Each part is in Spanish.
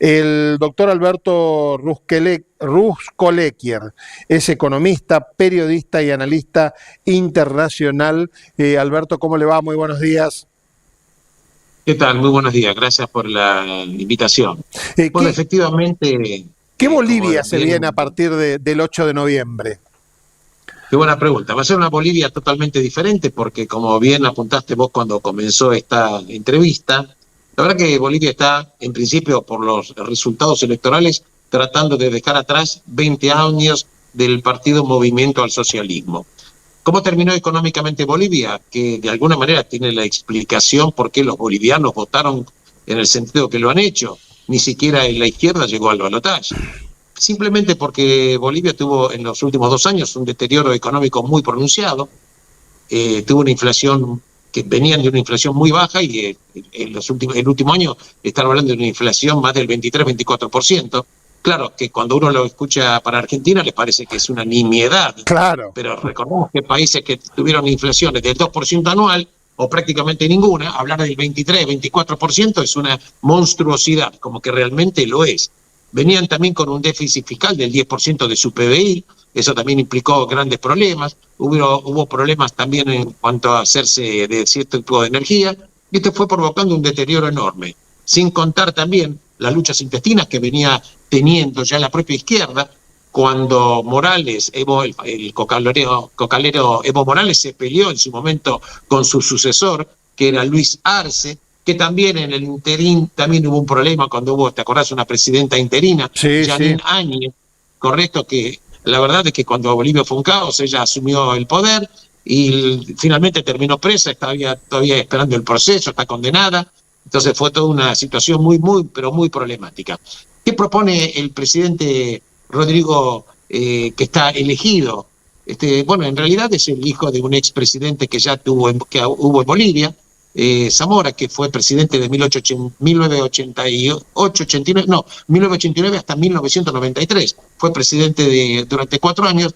El doctor Alberto Ruscolequier es economista, periodista y analista internacional. Alberto, ¿cómo le va? Muy buenos días. ¿Qué tal? Muy buenos días. Gracias por la invitación. Bueno, efectivamente... ¿Qué Bolivia se viene a partir del 8 de noviembre? Qué buena pregunta. Va a ser una Bolivia totalmente diferente porque, como bien apuntaste vos cuando comenzó esta entrevista, la verdad que Bolivia está, en principio, por los resultados electorales, tratando de dejar atrás 20 años del partido Movimiento al Socialismo. ¿Cómo terminó económicamente Bolivia? Que de alguna manera tiene la explicación por qué los bolivianos votaron en el sentido que lo han hecho. Ni siquiera en la izquierda llegó al balotaje. Simplemente porque Bolivia tuvo en los últimos 2 años un deterioro económico muy pronunciado, tuvo una inflación que venían de una inflación muy baja y el último año están hablando de una inflación más del 23-24%. Claro, que cuando uno lo escucha para Argentina le parece que es una nimiedad. Claro. Pero recordemos que países que tuvieron inflaciones del 2% anual o prácticamente ninguna, hablar del 23-24% es una monstruosidad, como que realmente lo es. Venían también con un déficit fiscal del 10% de su PBI, eso también implicó grandes problemas, hubo problemas también en cuanto a hacerse de cierto tipo de energía, y esto fue provocando un deterioro enorme, sin contar también las luchas intestinas que venía teniendo ya la propia izquierda, cuando Morales, el cocalero Evo Morales se peleó en su momento con su sucesor, que era Luis Arce, que también en el interín también hubo un problema cuando hubo, ¿te acordás?, una presidenta interina, Janine Áñez, correcto, que la verdad es que cuando Bolivia fue un caos, ella asumió el poder y finalmente terminó presa, está todavía esperando el proceso, está condenada, entonces fue toda una situación pero muy problemática. ¿Qué propone el presidente Rodrigo, que está elegido? Bueno, en realidad es el hijo de un expresidente que hubo en Bolivia, Zamora, que fue presidente de 1989 hasta 1993. Fue presidente durante 4 años.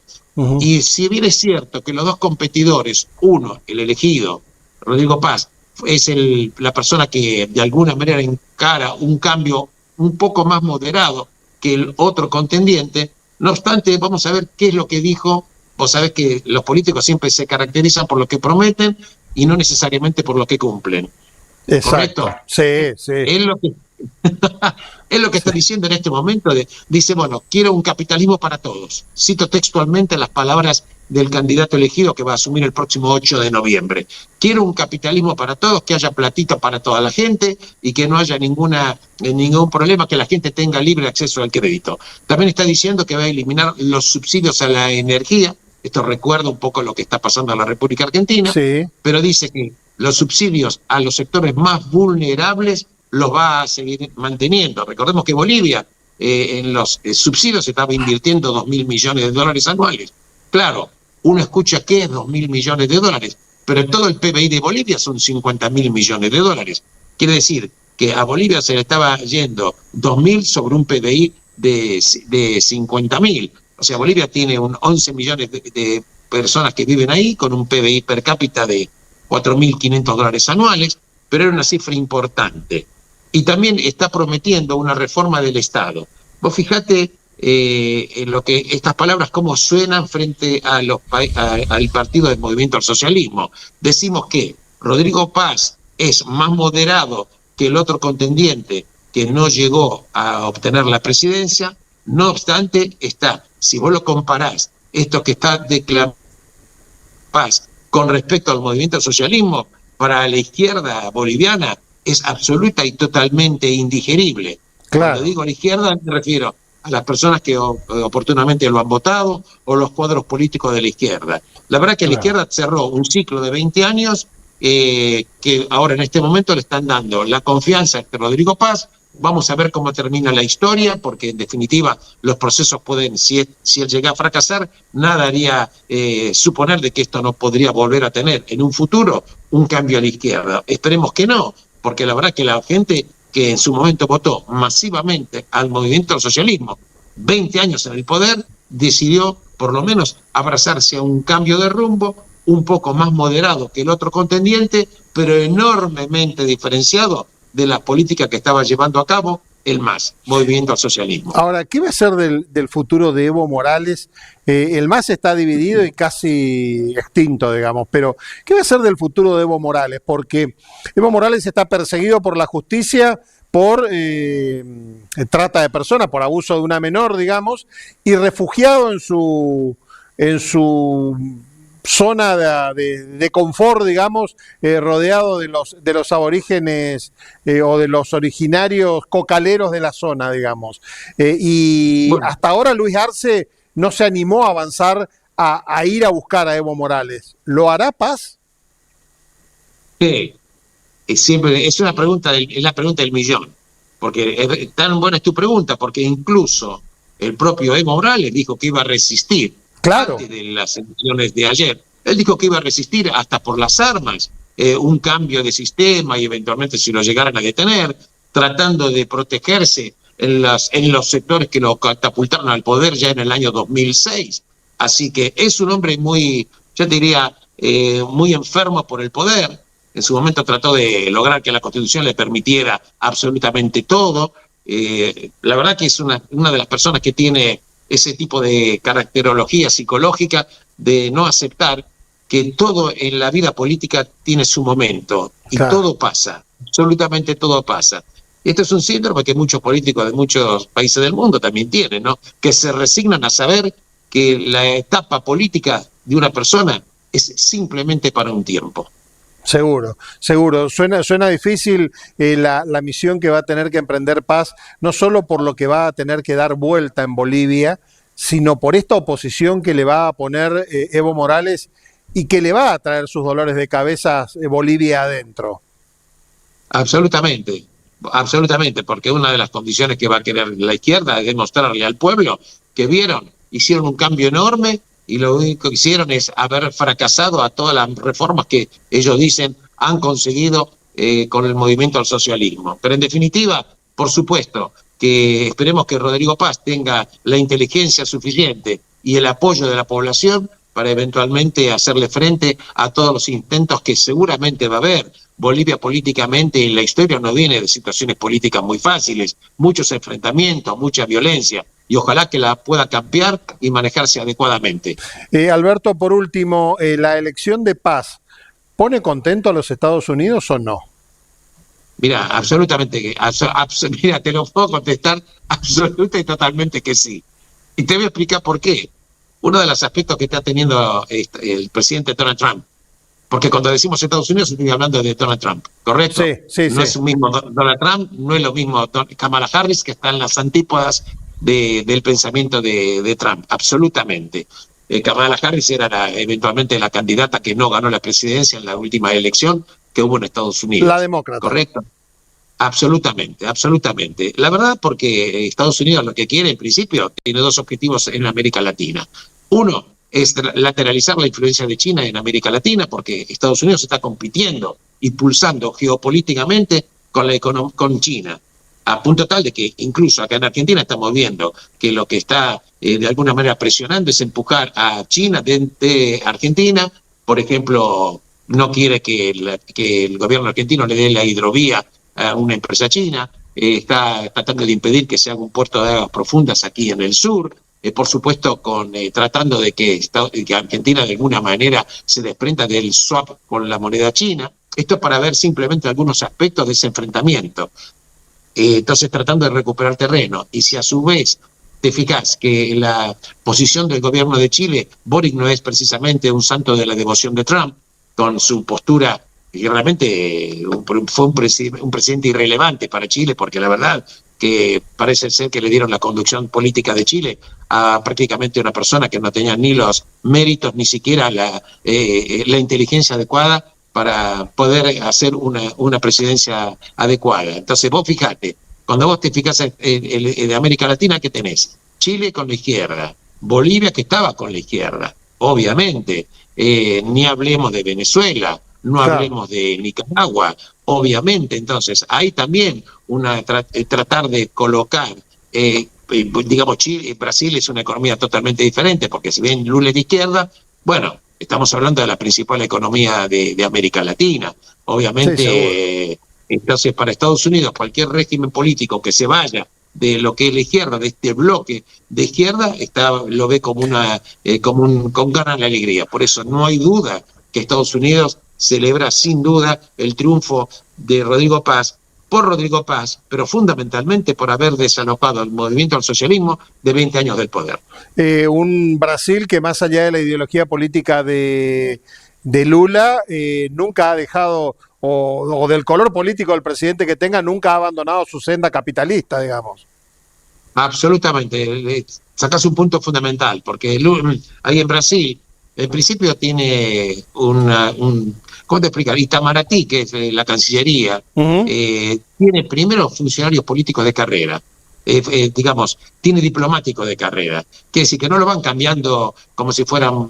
Y si bien es cierto que los dos competidores, uno, el elegido, Rodrigo Paz, es la persona que de alguna manera encara un cambio un poco más moderado que el otro contendiente, no obstante, vamos a ver qué es lo que dijo. Vos sabés que los políticos siempre se caracterizan por lo que prometen y no necesariamente por lo que cumplen. Exacto. ¿Correcto? Sí. Es lo que está diciendo en este momento. Dice, bueno, quiero un capitalismo para todos. Cito textualmente las palabras del candidato elegido que va a asumir el próximo 8 de noviembre. Quiero un capitalismo para todos, que haya platita para toda la gente y que no haya ningún problema, que la gente tenga libre acceso al crédito. También está diciendo que va a eliminar los subsidios a la energía. Esto recuerda un poco lo que está pasando en la República Argentina, pero dice que los subsidios a los sectores más vulnerables los va a seguir manteniendo. Recordemos que Bolivia en los subsidios estaba invirtiendo $2.000 millones anuales. Claro, uno escucha que es $2.000 millones, pero todo el PBI de Bolivia son $50.000 millones. Quiere decir que a Bolivia se le estaba yendo 2.000 sobre un PBI de 50.000. O sea, Bolivia tiene 11 millones de personas que viven ahí, con un PBI per cápita de $4.500 anuales, pero era una cifra importante. Y también está prometiendo una reforma del Estado. Vos fijate en lo que estas palabras cómo suenan frente al partido del Movimiento al Socialismo. Decimos que Rodrigo Paz es más moderado que el otro contendiente que no llegó a obtener la presidencia. No obstante, si vos lo comparás, esto que está declarando Paz con respecto al Movimiento al Socialismo, para la izquierda boliviana es absoluta y totalmente indigerible. Claro. Cuando digo a la izquierda me refiero a las personas que oportunamente lo han votado o los cuadros políticos de la izquierda. La verdad que la izquierda cerró un ciclo de 20 años que ahora en este momento le están dando la confianza a Rodrigo Paz. Vamos a ver cómo termina la historia, porque en definitiva los procesos pueden, si él llega a fracasar, nada haría suponer de que esto no podría volver a tener en un futuro un cambio a la izquierda. Esperemos que no, porque la verdad que la gente que en su momento votó masivamente al Movimiento al Socialismo, 20 años en el poder, decidió por lo menos abrazarse a un cambio de rumbo un poco más moderado que el otro contendiente, pero enormemente diferenciado de la política que estaba llevando a cabo el MAS, Movimiento al Socialismo. Ahora, ¿qué va a ser del futuro de Evo Morales? El MAS está dividido y casi extinto, digamos, pero ¿qué va a ser del futuro de Evo Morales? Porque Evo Morales está perseguido por la justicia por trata de personas, por abuso de una menor, digamos, y refugiado en su zona de confort, digamos, rodeado de los aborígenes o de los originarios cocaleros de la zona, digamos. Y bueno, hasta ahora Luis Arce no se animó a avanzar a ir a buscar a Evo Morales. ¿Lo hará Paz? Sí, siempre es una pregunta, es la pregunta del millón, porque tan buena es tu pregunta, porque incluso el propio Evo Morales dijo que iba a resistir. Claro. Antes de las elecciones de ayer. Él dijo que iba a resistir hasta por las armas un cambio de sistema y eventualmente si lo llegaran a detener, tratando de protegerse en los sectores que lo catapultaron al poder ya en el año 2006. Así que es un hombre muy, yo diría, muy enfermo por el poder. En su momento trató de lograr que la Constitución le permitiera absolutamente todo. La verdad que es una de las personas que tiene ese tipo de caracterología psicológica de no aceptar que todo en la vida política tiene su momento y claro, todo pasa, absolutamente todo pasa. Esto es un síndrome que muchos políticos de muchos países del mundo también tienen, ¿no? Que se resignan a saber que la etapa política de una persona es simplemente para un tiempo. Seguro, seguro. Suena difícil la misión que va a tener que emprender Paz, no solo por lo que va a tener que dar vuelta en Bolivia, sino por esta oposición que le va a poner Evo Morales y que le va a traer sus dolores de cabeza Bolivia adentro. Absolutamente, absolutamente, porque una de las condiciones que va a querer la izquierda es demostrarle al pueblo que hicieron un cambio enorme, y lo único que hicieron es haber fracasado a todas las reformas que ellos dicen han conseguido con el movimiento al socialismo. Pero en definitiva, por supuesto, que esperemos que Rodrigo Paz tenga la inteligencia suficiente y el apoyo de la población para eventualmente hacerle frente a todos los intentos que seguramente va a haber. Bolivia políticamente en la historia no viene de situaciones políticas muy fáciles, muchos enfrentamientos, mucha violencia, y ojalá que la pueda cambiar y manejarse adecuadamente. Alberto, por último, ¿la elección de Paz pone contento a los Estados Unidos o no? Mira, absolutamente, mira, te lo puedo contestar absolutamente y totalmente que sí. Y te voy a explicar por qué. Uno de los aspectos que está teniendo el presidente Donald Trump, porque cuando decimos Estados Unidos estoy hablando de Donald Trump, ¿correcto? Sí, no es un mismo Donald Trump, no es lo mismo Kamala Harris, que está en las antípodas del pensamiento de Trump, absolutamente. Kamala Harris era eventualmente la candidata que no ganó la presidencia en la última elección que hubo en Estados Unidos. La demócrata. ¿Correcto? Absolutamente, absolutamente. La verdad, porque Estados Unidos lo que quiere, en principio, tiene dos objetivos en América Latina. Uno es lateralizar la influencia de China en América Latina, porque Estados Unidos está compitiendo, impulsando geopolíticamente con China, a punto tal de que incluso acá en Argentina estamos viendo que lo que está de alguna manera presionando es empujar a China de Argentina. Por ejemplo, no quiere que el gobierno argentino le dé la hidrovía a una empresa china, está tratando de impedir que se haga un puerto de aguas profundas aquí en el sur, por supuesto tratando de que Argentina de alguna manera se desprenda del swap con la moneda china. Esto es para ver simplemente algunos aspectos de ese enfrentamiento. Entonces tratando de recuperar terreno. Y si a su vez te fijas que la posición del gobierno de Chile, Boric no es precisamente un santo de la devoción de Trump, con su postura, y realmente fue un presidente irrelevante para Chile, porque la verdad que parece ser que le dieron la conducción política de Chile a prácticamente una persona que no tenía ni los méritos, ni siquiera la inteligencia adecuada para poder hacer una presidencia adecuada. Entonces vos fijate, cuando vos te fijas en América Latina, ¿qué tenés? Chile con la izquierda, Bolivia que estaba con la izquierda, obviamente, ni hablemos de Venezuela, no hablemos de Nicaragua, obviamente. Entonces hay también tratar de colocar, digamos, Brasil es una economía totalmente diferente, porque si bien Lula es de izquierda, bueno, estamos hablando de la principal economía de América Latina. Obviamente Entonces, para Estados Unidos, cualquier régimen político que se vaya de lo que es la izquierda, de este bloque de izquierda, lo ve como con ganas de alegría. Por eso no hay duda que Estados Unidos celebra sin duda el triunfo de Rodrigo Paz, por Rodrigo Paz, pero fundamentalmente por haber desalojado el movimiento al socialismo de 20 años del poder. Un Brasil que más allá de la ideología política de Lula, nunca ha dejado, o del color político del presidente que tenga, nunca ha abandonado su senda capitalista, digamos. Absolutamente. Sacás un punto fundamental, porque ahí en Brasil, en principio tiene ¿cómo te explicar? Itamaraty, que es la Cancillería, tiene primero funcionarios políticos de carrera. Digamos, tiene diplomáticos de carrera. Quiere decir que no lo van cambiando como si fueran,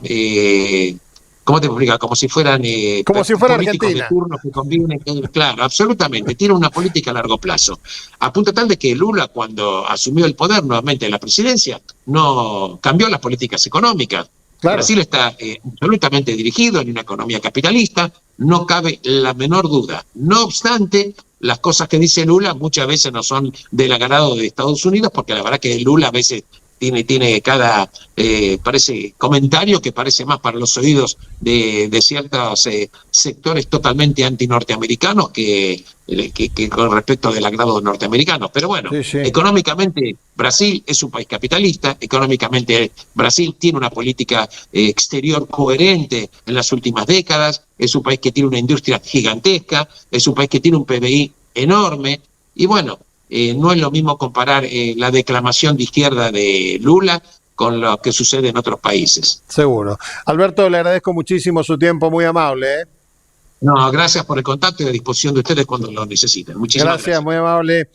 ¿cómo te explica? Como si fueran como si fuera políticos Argentina. de turno que conviven. Claro, absolutamente. Tiene una política a largo plazo. A punto tal de que Lula, cuando asumió el poder nuevamente en la presidencia, no cambió las políticas económicas. Claro. Brasil está absolutamente dirigido en una economía capitalista, no cabe la menor duda. No obstante, las cosas que dice Lula muchas veces no son del agrado de Estados Unidos, porque la verdad que Lula a veces tiene cada parece comentario que parece más para los oídos de ciertos sectores totalmente antinorteamericanos que con respecto del agrado norteamericano. Pero bueno, sí. Económicamente Brasil es un país capitalista, económicamente Brasil tiene una política exterior coherente en las últimas décadas, es un país que tiene una industria gigantesca, es un país que tiene un PBI enorme, y bueno, no es lo mismo comparar la declamación de izquierda de Lula con lo que sucede en otros países. Seguro. Alberto, le agradezco muchísimo su tiempo, muy amable. No, gracias por el contacto y a disposición de ustedes cuando lo necesiten. Muchísimas gracias. Muy amable.